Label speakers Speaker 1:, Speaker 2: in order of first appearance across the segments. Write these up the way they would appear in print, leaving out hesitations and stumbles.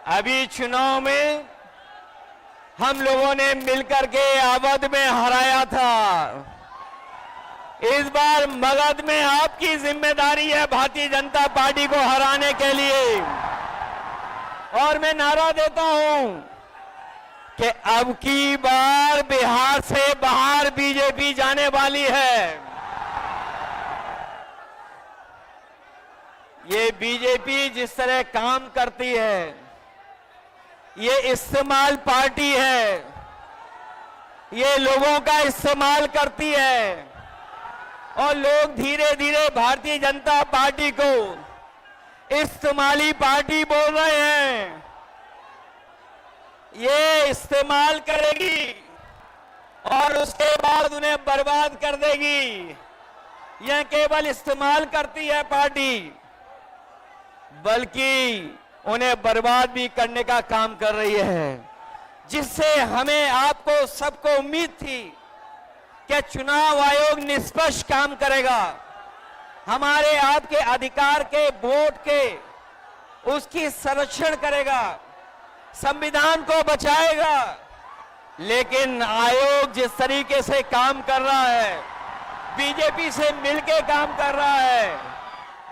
Speaker 1: अभी चुनाव में हम लोगों ने मिलकर के अवध में हराया था। इस बार मगध में आपकी जिम्मेदारी है भारतीय जनता पार्टी को हराने के लिए। और मैं नारा देता हूं कि अब की बार बिहार से बाहर बीजेपी जाने वाली है। ये बीजेपी जिस तरह काम करती है, ये इस्तेमाल पार्टी है, ये लोगों का इस्तेमाल करती है और लोग धीरे धीरे भारतीय जनता पार्टी को इस्तेमाली पार्टी बोल रहे हैं। ये इस्तेमाल करेगी और उसके बाद उन्हें बर्बाद कर देगी। यह केवल इस्तेमाल करती है पार्टी, बल्कि उन्हें बर्बाद भी करने का काम कर रही है, जिससे हमें आपको सबको उम्मीद थी कि चुनाव आयोग निष्पक्ष काम करेगा, हमारे आपके अधिकार के वोट के उसकी संरक्षण करेगा, संविधान को बचाएगा। लेकिन आयोग जिस तरीके से काम कर रहा है, बीजेपी से मिलकर काम कर रहा है,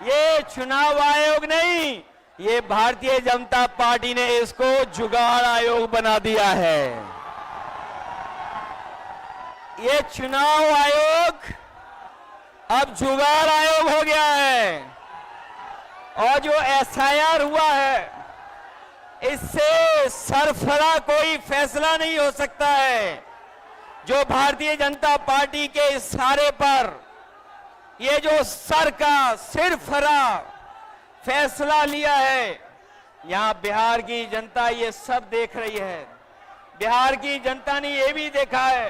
Speaker 1: ये चुनाव आयोग नहीं, ये भारतीय जनता पार्टी ने इसको जुगाड़ आयोग बना दिया है। ये चुनाव आयोग अब जुगाड़ आयोग हो गया है। और जो एसआईआर हुआ है, इससे सरफरा कोई फैसला नहीं हो सकता है। जो भारतीय जनता पार्टी के इशारे पर ये जो सर का सिरफरा फैसला लिया है, यहां बिहार की जनता ये सब देख रही है। बिहार की जनता ने ये भी देखा है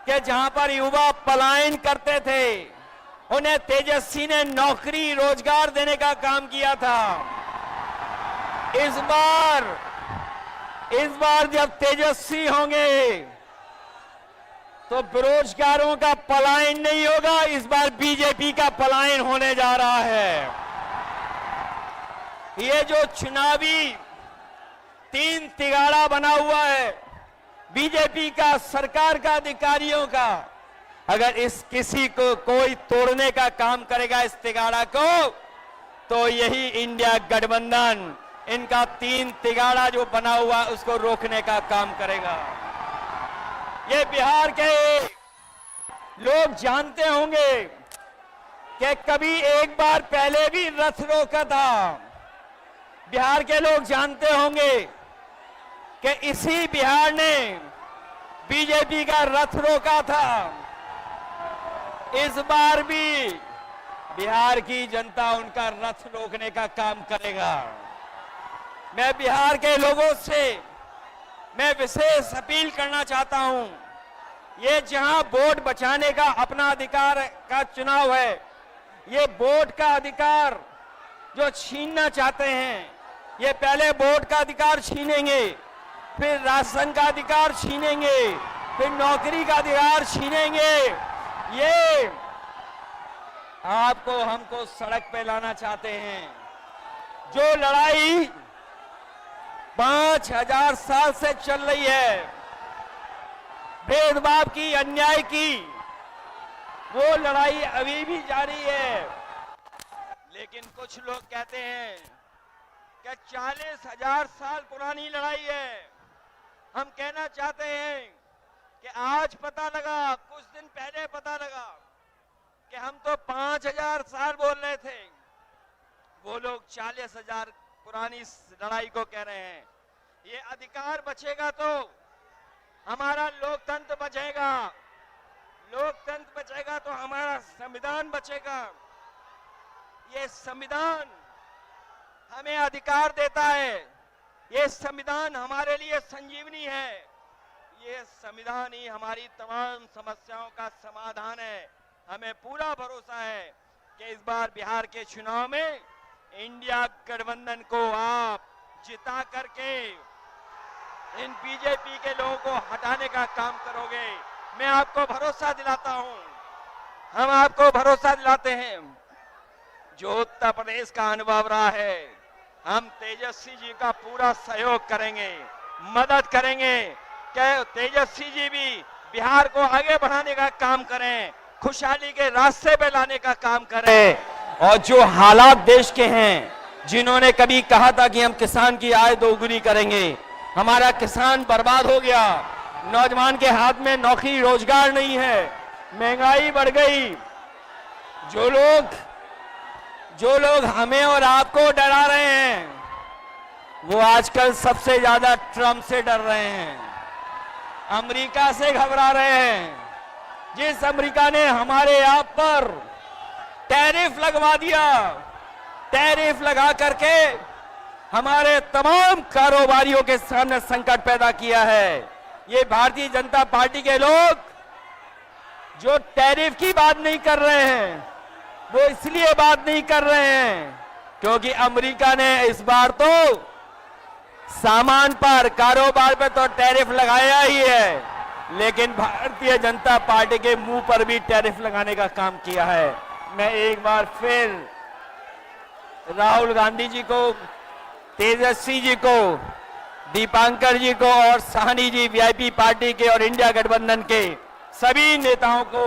Speaker 1: कि जहां पर युवा पलायन करते थे, उन्हें तेजस्वी ने नौकरी रोजगार देने का काम किया था। इस बार जब तेजस्वी होंगे तो बेरोजगारों का पलायन नहीं होगा, इस बार बीजेपी का पलायन होने जा रहा है। ये जो चुनावी तीन तिगाड़ा बना हुआ है बीजेपी का, सरकार का, अधिकारियों का, अगर इस किसी को कोई तोड़ने का काम करेगा इस तिगाड़ा को, तो यही इंडिया गठबंधन इनका तीन तिगाड़ा जो बना हुआ उसको रोकने का काम करेगा। ये बिहार के लोग जानते होंगे कि कभी एक बार पहले भी रथ रोका था। बिहार के लोग जानते होंगे कि इसी बिहार ने बीजेपी का रथ रोका था। इस बार भी बिहार की जनता उनका रथ रोकने का काम करेगा। मैं बिहार के लोगों से मैं विशेष अपील करना चाहता हूं, ये जहां वोट बचाने का अपना अधिकार का चुनाव है, ये वोट का अधिकार जो छीनना चाहते हैं, ये पहले वोट का अधिकार छीनेंगे, फिर राशन का अधिकार छीनेंगे, फिर नौकरी का अधिकार छीनेंगे। ये आपको हमको सड़क पे लाना चाहते हैं। जो लड़ाई 5000 साल से चल रही है, भेदभाव की, अन्याय की, वो लड़ाई अभी भी जारी है। लेकिन कुछ लोग कहते हैं कि 40,000 साल पुरानी लड़ाई है। हम कहना चाहते हैं कि आज पता लगा, कुछ दिन पहले पता लगा कि हम तो 5000 साल बोल रहे थे, वो लोग 40,000 पुरानी लड़ाई को कह रहे हैं। ये अधिकार बचेगा तो हमारा लोकतंत्र बचेगा, लोकतंत्र बचेगा तो हमारा संविधान बचेगा। ये संविधान हमें अधिकार देता है, ये संविधान हमारे लिए संजीवनी है, ये संविधान ही हमारी तमाम समस्याओं का समाधान है। हमें पूरा भरोसा है कि इस बार बिहार के चुनाव में इंडिया गठबंधन को आप जिता करके इन बीजेपी के लोगों को हटाने का काम करोगे। मैं आपको भरोसा दिलाता हूं, हम आपको भरोसा दिलाते हैं। जो उत्तर प्रदेश का अनुभव रहा है, हम तेजस्वी जी का पूरा सहयोग करेंगे, मदद करेंगे कि तेजस्वी जी भी बिहार को आगे बढ़ाने का काम करें, खुशहाली के रास्ते पे लाने का काम करें। और जो हालात देश के हैं, जिन्होंने कभी कहा था कि हम किसान की आय दोगुनी करेंगे, हमारा किसान बर्बाद हो गया, नौजवान के हाथ में नौकरी रोजगार नहीं है, महंगाई बढ़ गई। जो लोग हमें और आपको डरा रहे हैं, वो आजकल सबसे ज्यादा ट्रंप से डर रहे हैं, अमेरिका से घबरा रहे हैं। जिस अमेरिका ने हमारे आप पर टैरिफ लगवा दिया, टैरिफ लगा करके हमारे तमाम कारोबारियों के सामने संकट पैदा किया है। ये भारतीय जनता पार्टी के लोग जो टैरिफ की बात नहीं कर रहे हैं, वो इसलिए बात नहीं कर रहे हैं क्योंकि अमेरिका ने इस बार तो सामान पर, कारोबार पर तो टैरिफ लगाया ही है, लेकिन भारतीय जनता पार्टी के मुंह पर भी टैरिफ लगाने का काम किया है। मैं एक बार फिर राहुल गांधी जी को, तेजस्वी जी को, दीपांकर जी को और साहनी जी वीआईपी पार्टी के और इंडिया गठबंधन के सभी नेताओं को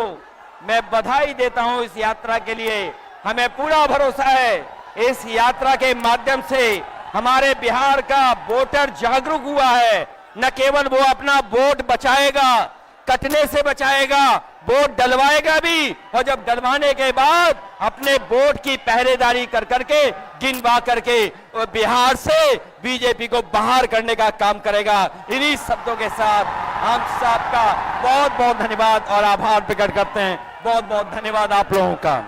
Speaker 1: मैं बधाई देता हूं इस यात्रा के लिए। हमें पूरा भरोसा है इस यात्रा के माध्यम से हमारे बिहार का वोटर जागरूक हुआ है। न केवल वो अपना वोट बचाएगा, कटने से बचाएगा, वोट डलवाएगा भी, और जब डलवाने के बाद अपने वोट की पहरेदारी कर करके, गिनवा करके बिहार से बीजेपी को बाहर करने का काम करेगा। इन्हीं शब्दों के साथ हम सबका बहुत बहुत धन्यवाद और आभार प्रकट करते हैं। बहुत बहुत धन्यवाद आप लोगों का।